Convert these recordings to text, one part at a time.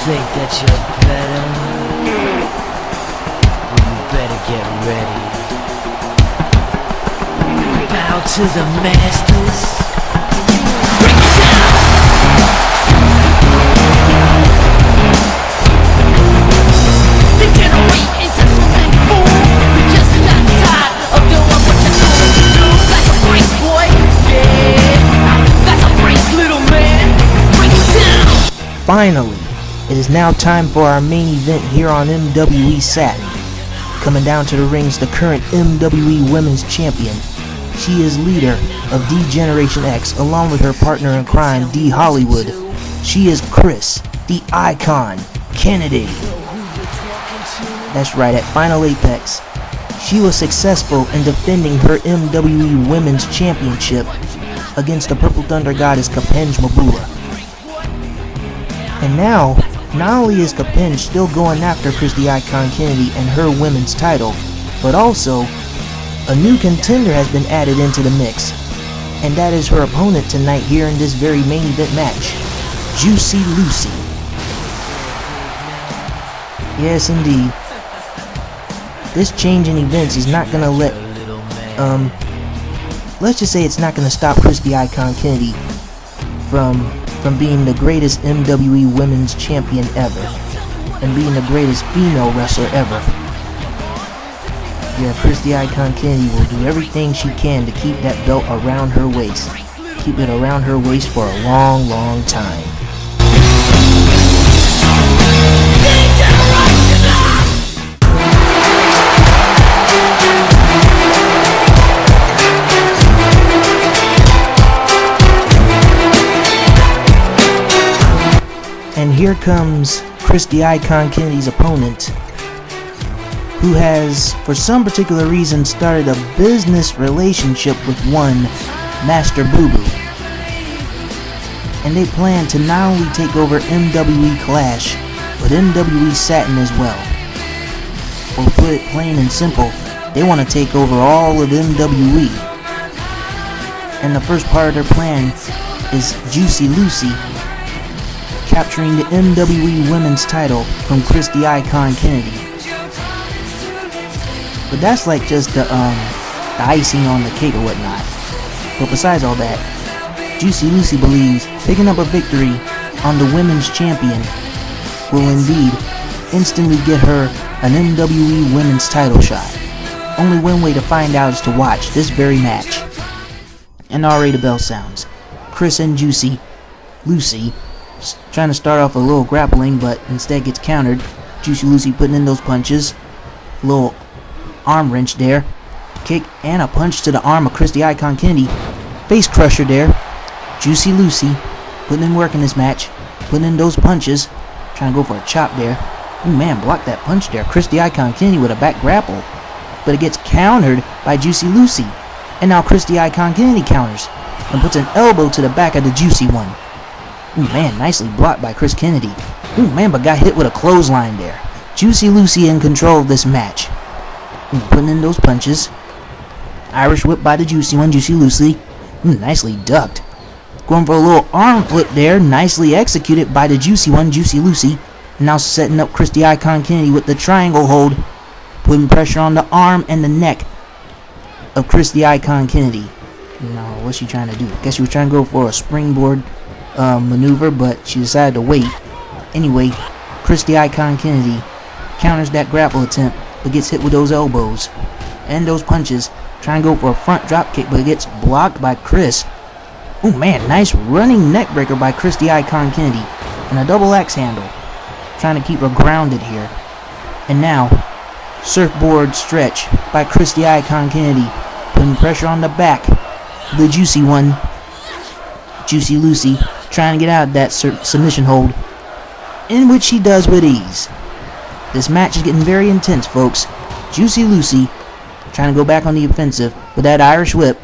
think that you're better? Well, you better get ready. Bow to the masters. Break it down! Degenerate into something fool. We just got tired of doing what you told to do. That's a brace, boy. Yeah, that's a brace, little man. Break it down! Finally, it is now time for our main event here on MWE Satin. Coming down to the ring is the current MWE Women's Champion. She is leader of D-Generation X along with her partner in crime, D Hollywood. She is Kris, the Icon Kennedy. That's right, at Final Apex, she was successful in defending her MWE Women's Championship against the Purple Thunder goddess Kapenj Mabula. And now, not only is Kapenj still going after Kris the Icon Kennedy and her women's title, but also a new contender has been added into the mix, and that is her opponent tonight here in this very main event match, Juicy Lucy. Yes, indeed. This change in events is not gonna let, let's just say it's not gonna stop Kris the Icon Kennedy from being the greatest MWE Women's Champion ever, and being the greatest female wrestler ever. Yeah, Kris the Icon Kennedy will do everything she can to keep that belt around her waist. Keep it around her waist for a long, long time. And here comes Kris the Icon Kennedy's opponent, who has, for some particular reason, started a business relationship with one Master Boo Boo. And they plan to not only take over MWE Clash, but MWE Satin as well. Or put it plain and simple, they want to take over all of MWE. And the first part of their plan is Juicy Lucy capturing the MWE Women's title from Kris the Icon Kennedy. But that's like just the icing on the cake or whatnot. But besides all that, Juicy Lucy believes picking up a victory on the Women's Champion will indeed instantly get her an MWE Women's title shot. Only one way to find out is to watch this very match. And already the bell sounds. Kris and Juicy Lucy trying to start off a little grappling, but instead gets countered. Juicy Lucy putting in those punches. Little arm wrench there. Kick and a punch to the arm of Kris the Icon Kennedy. Face crusher there. Juicy Lucy putting in work in this match. Putting in those punches. Trying to go for a chop there. Ooh, man, blocked that punch there. Kris the Icon Kennedy with a back grapple. But it gets countered by Juicy Lucy. And now Kris the Icon Kennedy counters. And puts an elbow to the back of the Juicy one. Ooh, man, nicely blocked by Kris Kennedy. Ooh, man, but got hit with a clothesline there. Juicy Lucy in control of this match. Ooh, putting in those punches. Irish whip by the Juicy one, Juicy Lucy. Ooh, nicely ducked. Going for a little arm flip there. Nicely executed by the Juicy one, Juicy Lucy. Now setting up Kris the Icon Kennedy with the triangle hold. Putting pressure on the arm and the neck of Kris the Icon Kennedy. No, what's she trying to do? I guess she was trying to go for a springboard maneuver, but she decided to wait. Anyway, Kris the Icon Kennedy counters that grapple attempt, but gets hit with those elbows and those punches. Trying to go for a front drop kick, but it gets blocked by Kris. Oh man, nice running neck breaker by Kris the Icon Kennedy, and a double axe handle. Trying to keep her grounded here. And now, surfboard stretch by Kris the Icon Kennedy, putting pressure on the back. The Juicy one, Juicy Lucy, trying to get out of that submission hold, in which she does with ease. This match is getting very intense, folks. Juicy Lucy trying to go back on the offensive with that Irish whip.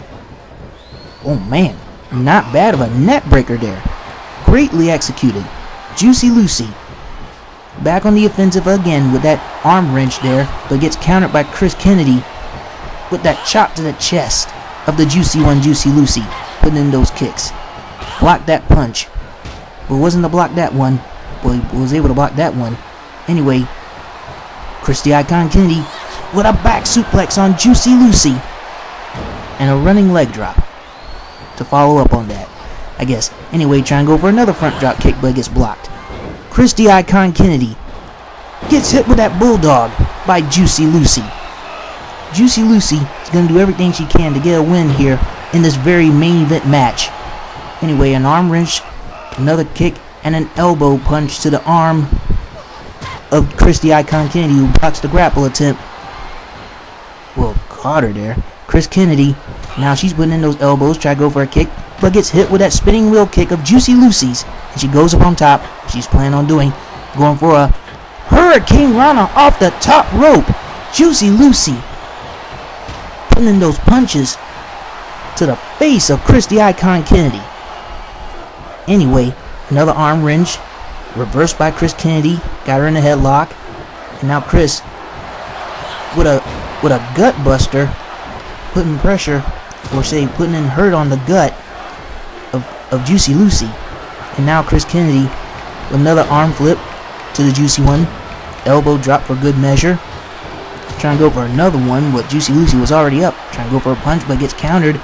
Oh man, not bad of a net breaker there. Greatly executed. Juicy Lucy back on the offensive again with that arm wrench there, but gets countered by Kris Kennedy with that chop to the chest of the Juicy one, Juicy Lucy, putting in those kicks. Blocked that punch, but wasn't to block that one. Well, he was able to block that one. Anyway, Kris the Icon Kennedy with a back suplex on Juicy Lucy. And a running leg drop to follow up on that, I guess. Anyway, try and go for another front drop kick, but it gets blocked. Kris the Icon Kennedy gets hit with that bulldog by Juicy Lucy. Juicy Lucy is going to do everything she can to get a win here in this very main event match. Anyway, an arm wrench, another kick, and an elbow punch to the arm of Kris the Icon Kennedy, who blocks the grapple attempt. Well, caught her there. Kris Kennedy, now she's putting in those elbows, try to go for a kick, but gets hit with that spinning wheel kick of Juicy Lucy's, and she goes up on top. She's planning on going for a Hurricane Rana off the top rope. Juicy Lucy putting in those punches to the face of Kris the Icon Kennedy. Anyway, another arm wrench, reversed by Kris Kennedy, got her in a headlock, and now Kris with a gut buster, putting pressure, or say putting in hurt on the gut of Juicy Lucy. And now Kris Kennedy with another arm flip to the Juicy one, elbow drop for good measure. Trying to go for another one, but Juicy Lucy was already up. Trying to go for a punch, but gets countered.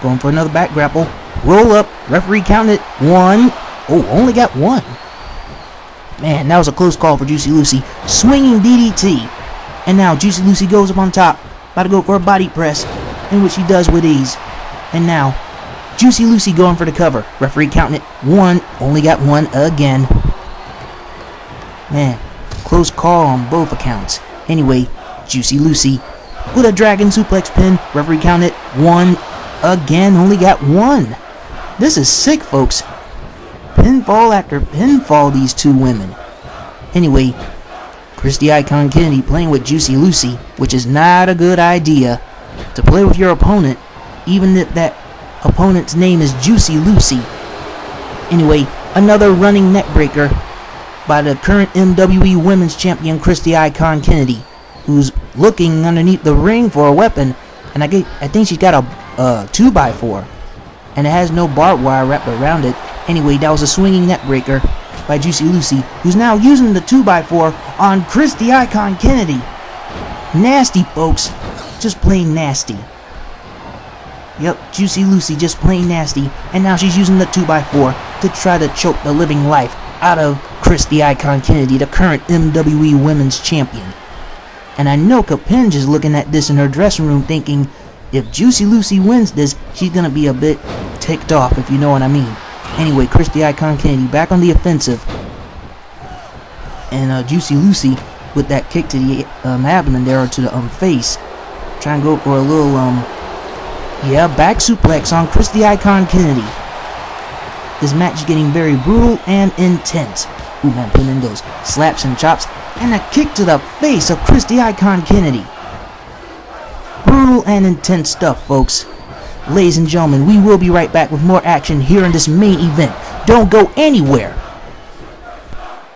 Going for another back grapple. Roll up. Referee counted 1. Oh, only got 1. Man, that was a close call for Juicy Lucy. Swinging DDT. And now Juicy Lucy goes up on top. About to go for a body press, in which she does with ease. And now, Juicy Lucy going for the cover. Referee counting it 1. Only got 1 again. Man, close call on both accounts. Anyway, Juicy Lucy with a dragon suplex pin. Referee counted 1 again. Only got 1. This is sick, folks. Pinfall after pinfall, these two women. Anyway, Kris the Icon Kennedy playing with Juicy Lucy, which is not a good idea to play with your opponent, even if that opponent's name is Juicy Lucy. Anyway, another running neck breaker by the current MWE Women's Champion Kris the Icon Kennedy, who's looking underneath the ring for a weapon, and I think she's got a 2x4, and it has no barbed wire wrapped around it. Anyway, that was a swinging neck breaker by Juicy Lucy, who's now using the 2x4 on Kris the Icon Kennedy. Nasty, folks. Just plain nasty. Yep, Juicy Lucy just plain nasty, and now she's using the 2x4 to try to choke the living life out of Kris the Icon Kennedy, the current MWE Women's Champion. And I know Kapinj is looking at this in her dressing room thinking, if Juicy Lucy wins this, she's going to be a bit ticked off, if you know what I mean. Anyway, Kris the Icon Kennedy back on the offensive. And Juicy Lucy with that kick to the abdomen there, or to the face. Trying to go for a little, back suplex on Kris the Icon Kennedy. This match is getting very brutal and intense. Ooh, man, putting in those slaps and chops. And a kick to the face of Kris the Icon Kennedy. Brutal and intense stuff, folks. Ladies and gentlemen, we will be right back with more action here in this main event. Don't go anywhere.